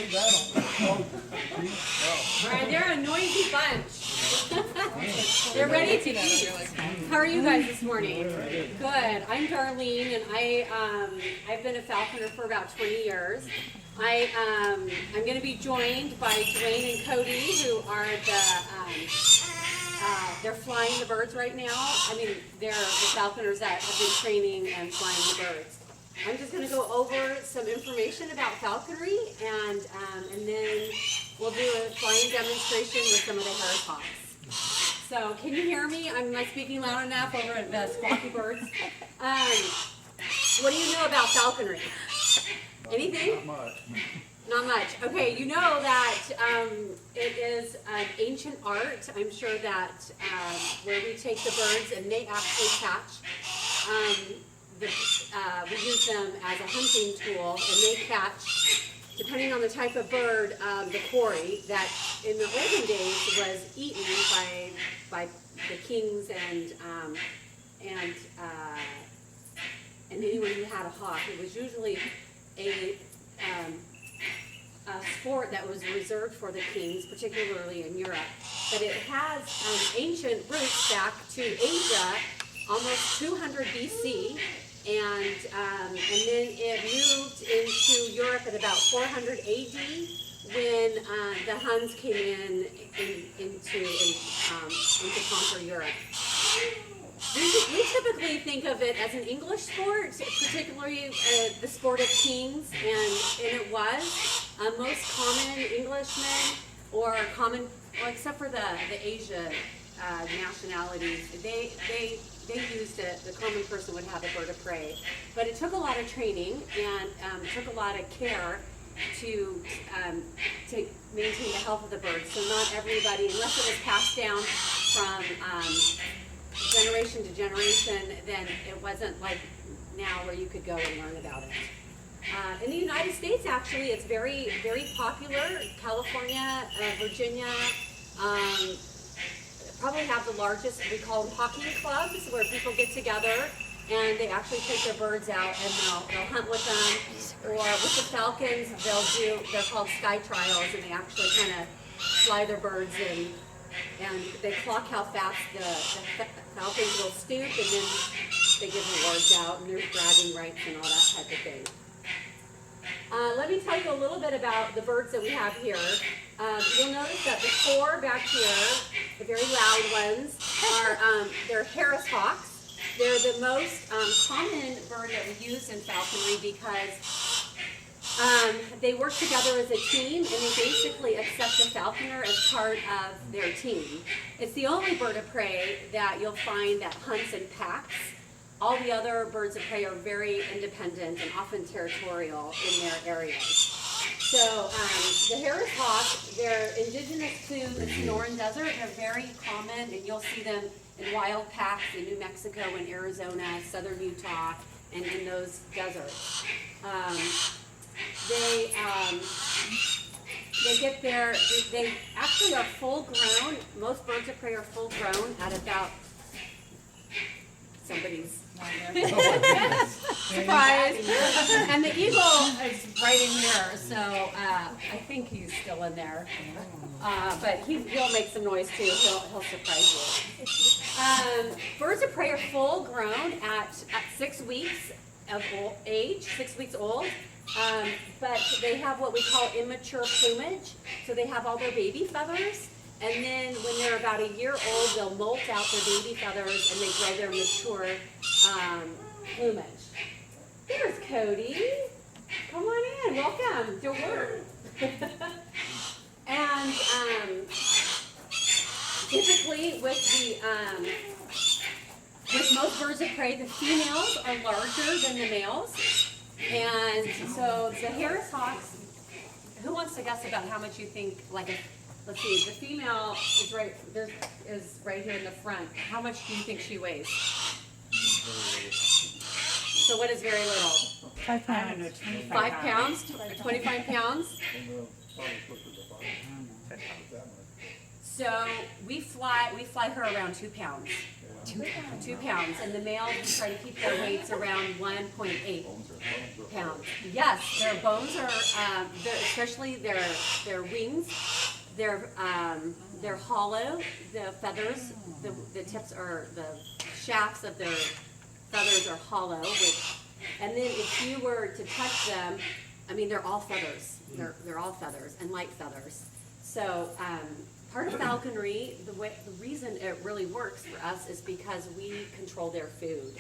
All right, they're a noisy bunch. They're ready to eat. How are you guys this morning? Good. I'm Darlene, and I've been a falconer for about 20 years. I'm going to be joined by Dwayne and Cody, who are they're flying the birds right now. I mean, they're the falconers that have been training and flying the birds. I'm just going to go over some information about falconry, and then we'll do a flying demonstration with some of the Harris hawks. So, can you hear me? Am I speaking loud enough over at the squawky birds? What do you know about falconry? Anything? Not much. Not much. Okay, you know that it is an ancient art. I'm sure that where we take the birds and they actually catch. We use them as a hunting tool, and they catch, depending on the type of bird, the quarry that in the olden days was eaten by the kings and anyone who had a hawk. It was usually a sport that was reserved for the kings, particularly in Europe. But it has ancient roots back to Asia, almost 200 BC. And then it moved into Europe at about 400 AD when the Huns came in to conquer Europe. We typically think of it as an English sport, particularly the sport of kings, and it was. Most common Englishmen or except for the Asia nationalities, they used it. The common person would have a bird of prey, but it took a lot of training and took a lot of care to maintain the health of the birds. So not everybody, unless it was passed down from generation to generation, then it wasn't like now where you could go and learn about it. In the United States, actually, it's very, very popular. California, Virginia, probably have the largest, we call them hawking clubs, where people get together and they actually take their birds out and they'll hunt with them. Or with the falcons, they're called sky trials, and they actually kind of fly their birds in. And they clock how fast the falcons will stoop, and then they give awards out, and there's bragging rights and all that type of thing. Let me tell you a little bit about the birds that we have here. You'll notice that the four back here, the very loud ones, they're Harris hawks. They're the most common bird that we use in falconry because they work together as a team, and they basically accept the falconer as part of their team. It's the only bird of prey that you'll find that hunts in packs. All the other birds of prey are very independent and often territorial in their areas. So the Harris hawk, they're indigenous to the Sonoran Desert. They're very common, and you'll see them in wild packs in New Mexico and Arizona, southern Utah, and in those deserts. They actually are full grown. Most birds of prey are full grown at about somebody's surprise. And the eagle is right in here, so I think he's still in there. But he'll make some noise too. He'll surprise you. Birds of prey are full grown at 6 weeks of age, 6 weeks old. But they have what we call immature plumage, so they have all their baby feathers, and then when they're about a year old, they'll molt out their baby feathers and they grow their mature plumage. There's Cody. Come on in. Welcome. Don't worry. And typically with most birds of prey, the females are larger than the males. And so the Harris hawks, who wants to guess about how much you think, let's see, the female is right here in the front. How much do you think she weighs? So what is very little? 5 pounds. I don't know, 25 5 pounds? 25 pounds? So we fly her around 2 pounds. 2 pounds, and the males we try to keep their weights around 1.8 pounds. Yes, their bones are, especially their wings, they're hollow. The feathers, the tips are, the shafts of their feathers are hollow. And then if you were to touch them, I mean, they're all feathers. They're all feathers and light feathers. So part of falconry, the reason it really works for us is because we control their food.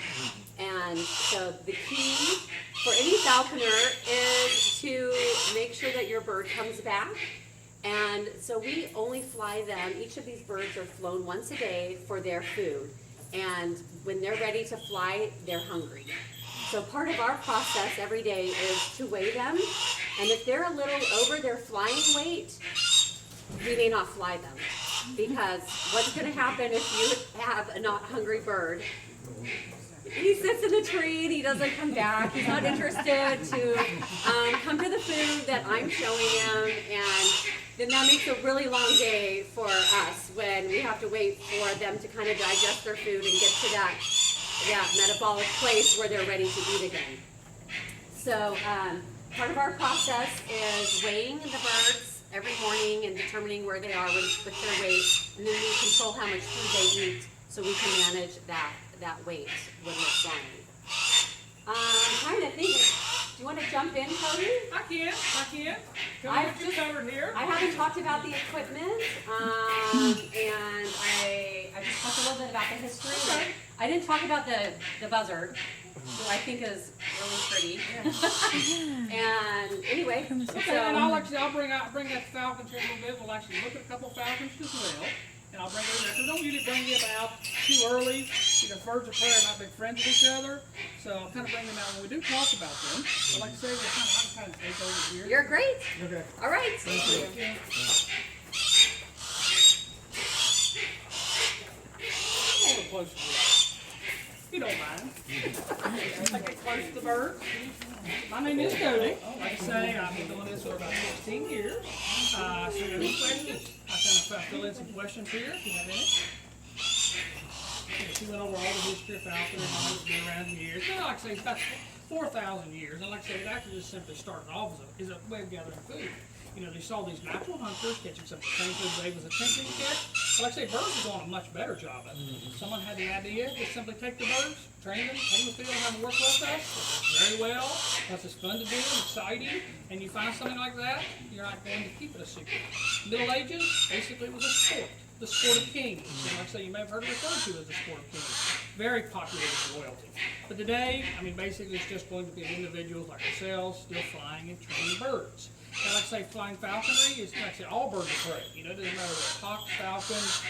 And so the key for any falconer is to make sure that your bird comes back. And so we only fly them, each of these birds are flown once a day for their food. And when they're ready to fly, they're hungry. So part of our process every day is to weigh them. And if they're a little over their flying weight, we may not fly them. Because what's going to happen if you have a not hungry bird? He sits in the tree and he doesn't come back. He's not interested to come to the food that I'm showing him. And then that makes a really long day for us when we have to wait for them to kind of digest their food and get to that metabolic place where they're ready to eat again. So part of our process is weighing the birds every morning and determining where they are with their weight, and then we control how much food they eat so we can manage that weight when we're flying. I'm trying to think. Do you want to jump in, Cody? I can. Come on, you covered here. I haven't talked about the equipment, and I just talked a little bit about the history. Okay. I didn't talk about the buzzard, who I think is really pretty. And anyway, Okay, and I'll bring that falcon here a little bit. We'll actually look at a couple falcons as well. And I'll bring those back. We don't usually bring you about too early. Birds of prey are not big friends with each other. So I'll kind of bring them out when we do talk about them. But like I say, I can kind of take over here. You're great. Okay. All right. Thank you. A little closer to that. If you don't mind. I get close to the birds. My name is Cody. Like I say, I've been doing this for about 16 years. So if you have any questions, I kind of fill in some questions here if you have any. She went over all the history of falconry and how it's been around the years. And like I say, it's about 4,000 years. And like I say, it actually just simply started off as a way of gathering food. They saw these natural hunters catching some of the same food they was attempting to catch. But like I say, birds are doing a much better job of it. Someone had the idea to simply take the birds, train them, take them to the field and have them work with us. Very well. Plus it's fun to do, exciting. And you find something like that, you're not going to keep it a secret. Middle Ages, basically it was a sport. The sport of kings. And like I say, you may have heard it referred to as the sport of kings. Very popular with royalty. But today, basically it's just going to be individuals like ourselves still flying and training birds. And like I say, flying falconry is, like I say, all birds of prey. It doesn't matter whether it's hawks, falcons,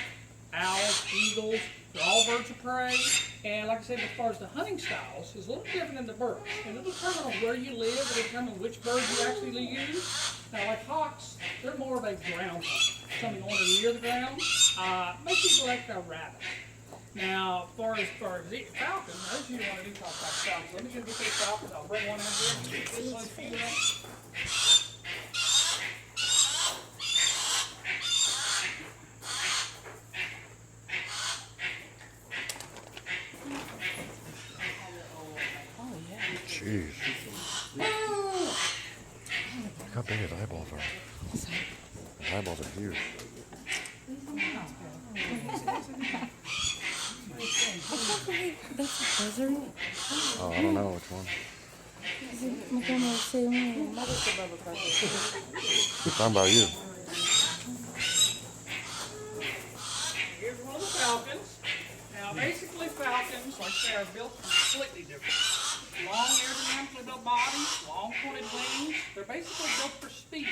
owls, eagles, they're all birds of prey. And like I said, as far as the hunting styles, it's a little different than the birds. And it'll determine on where you live, it'll determine which birds you actually use. Now like hawks, they're more of a ground hunter. Something on or near the ground. Make you like a rabbit. Now, as far as falcons, I usually want to do talk about falcons. Let me go get these falcons. I'll bring one in here. This one's for you. Jeez. Look how big his eyeballs are. His eyeballs are huge. That's a buzzard. Oh, I don't know which one. I'm gonna say He's talking about you. Here's one of the falcons. Now, basically, falcons, like I say, are built completely different. Long aerodynamically built bodies, long pointed wings. They're basically built for speed.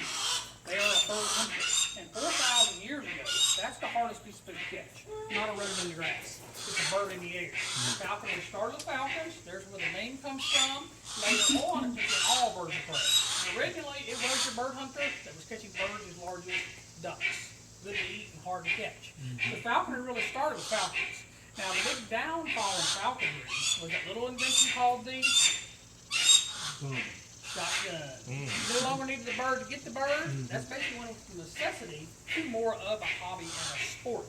They are a bird hunter. And 4,000 years ago, that's the hardest piece of food to catch. Not a rodent in the grass. It's a bird in the air. Falconry started with falcons. There's where the name comes from. Later on, it became all birds of prey. Originally, it was your bird hunter that was catching birds as large as ducks. Good to eat and hard to catch. The falconry really started with falcons. Now, the big downfall in falconry was that little invention called the shotgun gun. You no longer need the bird to get the bird. That's basically went from necessity to more of a hobby and a sport.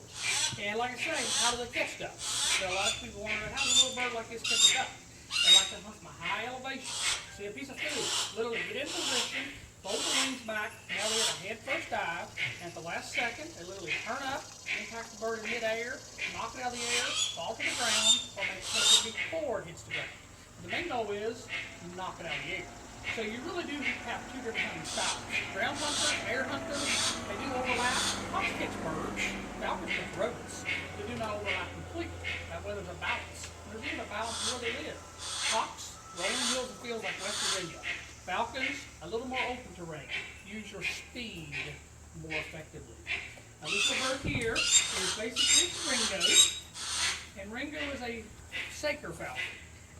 And like I say, how do they catch ducks? So a lot of people wonder, how does a little bird like this catch a duck? They like to hunt from a high elevation. See a piece of food, literally get in position, fold the wings back, now they're at a head first dive, and at the last second, they literally turn up, impact the bird in midair, knock it out of the air, fall to the ground, or make it before it hits the ground. The main goal is knock it out of the air. So you really do have two different hunting styles. Ground hunters, air hunters, they do overlap. Hawks catch birds, falcons catch rodents. They do not overlap completely. That way there's a balance. There's even a balance where they live. Hawks, rolling hills and fields like West Virginia. Falcons, a little more open terrain. Use your speed more effectively. Now this little bird here is basically Ringo. And Ringo is a Saker falcon.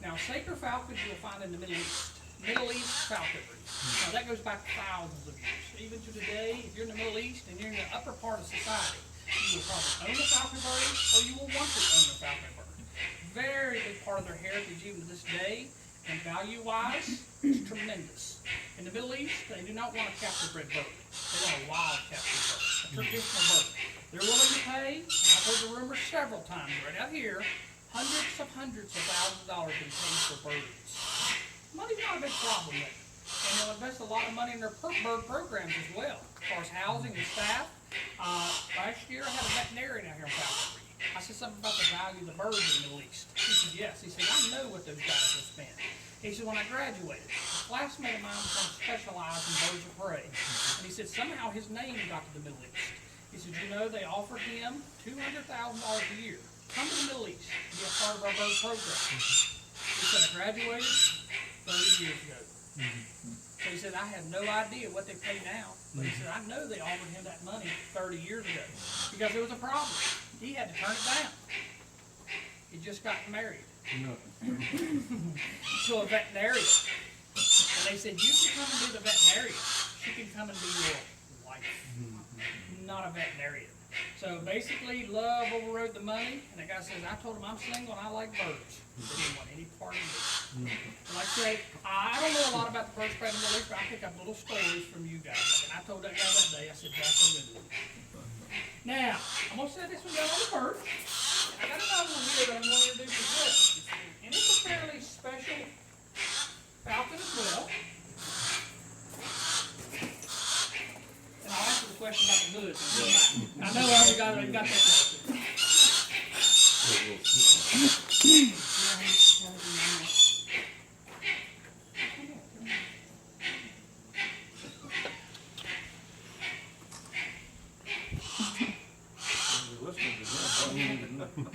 Now Saker falcons you will find in the Middle East. Middle East falconry. Now that goes back thousands of years. Even to today, if you're in the Middle East and you're in the upper part of society, you will probably own a falcon bird or you will want to own a falcon bird. Very big part of their heritage even to this day, and value-wise, it's tremendous. In the Middle East, they do not want a captive-bred bird. They want a wild captive bird, a traditional bird. They're willing to pay, and I've heard the rumor several times right out here, hundreds of thousands of dollars being paid for birds. Money's not a big problem there. And they'll invest a lot of money in their bird programs as well, as far as housing and staff. Last year I had a veterinarian out here in Falconry. I said something about the value of the birds in the Middle East. He said, yes. He said, I know what those guys will spend. He said, when I graduated, a classmate of mine was going to specialize in birds of prey. And he said, somehow his name got to the Middle East. He said, you know, they offered him $200,000 a year. Come to the Middle East and be a part of our bird program. He said, I graduated 30 years ago. So he said, I had no idea what they pay now. But he said, I know they offered him that money 30 years ago. Because there was a problem. He had to turn it down. He just got married. To a veterinarian. And they said, you can come and be the veterinarian. She can come and be your wife. Not a veterinarian. So basically, love overrode the money, and the guy says, I told him I'm single and I like birds. He didn't want any part of it. Like I say, I don't know a lot about the bird spread in the Middle East, but I pick up little stories from you guys. And I told that guy that day, I said, that's a good one. Now, I'm going to set this one down on the bird. I got another one here that I'm going to introduce as well. And it's a fairly special falcon as well. And I'll answer the question about the hood. I know I already got that question. Listening to him.